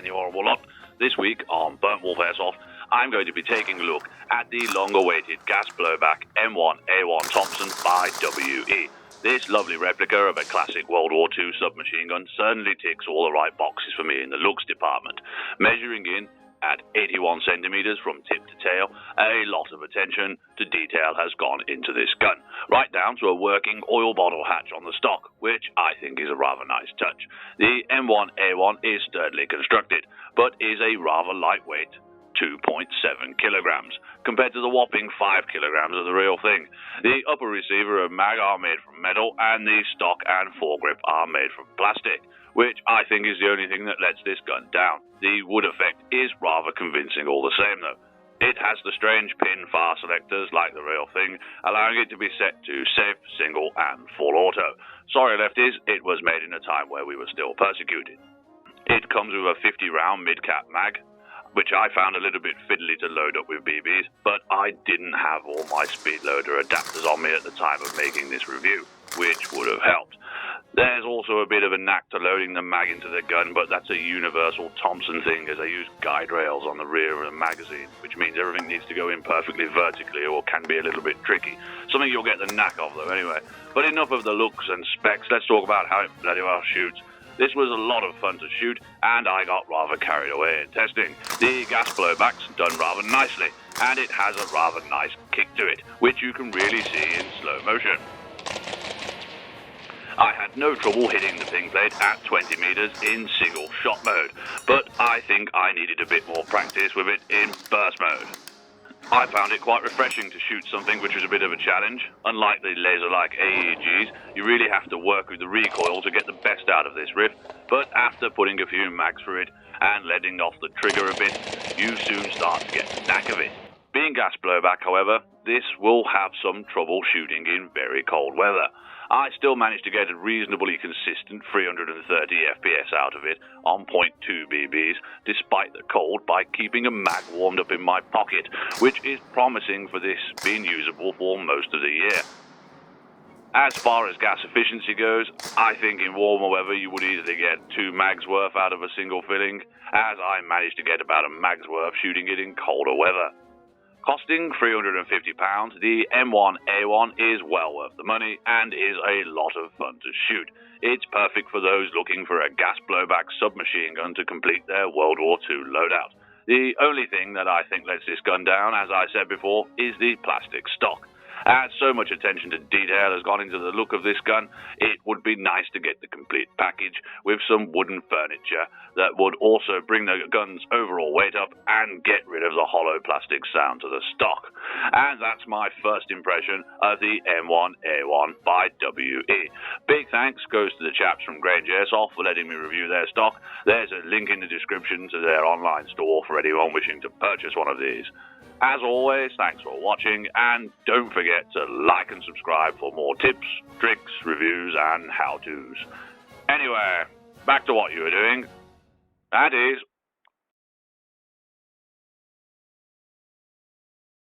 in the Orrible lot. This week on Burntwolf Airsoft, I'm going to be taking a look at the long-awaited gas blowback M1A1 Thompson by WE. This lovely replica of a classic World War II submachine gun certainly ticks all the right boxes for me in the looks department. Measuring in at 81 centimeters from tip to tail, a lot of attention to detail has gone into this gun, right down to a working oil bottle hatch on the stock, which I think is a rather nice touch. The M1A1 is sturdily constructed, but is a rather lightweight 2.7 kilograms, compared to the whopping 5 kilograms of the real thing. The upper receiver and mag are made from metal, and the stock and foregrip are made from plastic, which I think is the only thing that lets this gun down. The wood effect is rather convincing all the same though. It has the strange pin far selectors like the real thing, allowing it to be set to safe, single and full auto. Sorry lefties, it was made in a time where we were still persecuted. It comes with a 50 round mid-cap mag, which I found a little bit fiddly to load up with BBs, but I didn't have all my speed loader adapters on me at the time of making this review, which would have helped. There's also a bit of a knack to loading the mag into the gun, but that's a universal Thompson thing, as they use guide rails on the rear of the magazine, which means everything needs to go in perfectly vertically or can be a little bit tricky. Something you'll get the knack of though anyway. But enough of the looks and specs, let's talk about how it bloody well shoots. This was a lot of fun to shoot, and I got rather carried away in testing. The gas blowback's done rather nicely, and it has a rather nice kick to it, which you can really see in slow motion. I had no trouble hitting the ping plate at 20 meters in single shot mode, but I think I needed a bit more practice with it in burst mode. I found it quite refreshing to shoot something which was a bit of a challenge. Unlike the laser-like AEGs, you really have to work with the recoil to get the best out of this riff, but after putting a few mags through it and letting off the trigger a bit, you soon start to get the knack of it. Being gas blowback, however, this will have some trouble shooting in very cold weather. I still managed to get a reasonably consistent 330 FPS out of it on 0.2 BBs, despite the cold, by keeping a mag warmed up in my pocket, which is promising for this being usable for most of the year. As far as gas efficiency goes, I think in warmer weather you would easily get 2 mags worth out of a single filling, as I managed to get about a mag's worth shooting it in colder weather. Costing £350, the M1A1 is well worth the money and is a lot of fun to shoot. It's perfect for those looking for a gas blowback submachine gun to complete their World War II loadout. The only thing that I think lets this gun down, as I said before, is the plastic stock. As so much attention to detail has gone into the look of this gun, it would be nice to get the complete package with some wooden furniture that would also bring the gun's overall weight up and get rid of the hollow plastic sound to the stock. And that's my first impression of the M1A1 by WE. Big thanks goes to the chaps from Grange Airsoft for letting me review their stock. There's a link in the description to their online store for anyone wishing to purchase one of these. As always, thanks for watching, and don't forget to like and subscribe for more tips, tricks, reviews, and how-tos. Anyway, back to what you were doing. That is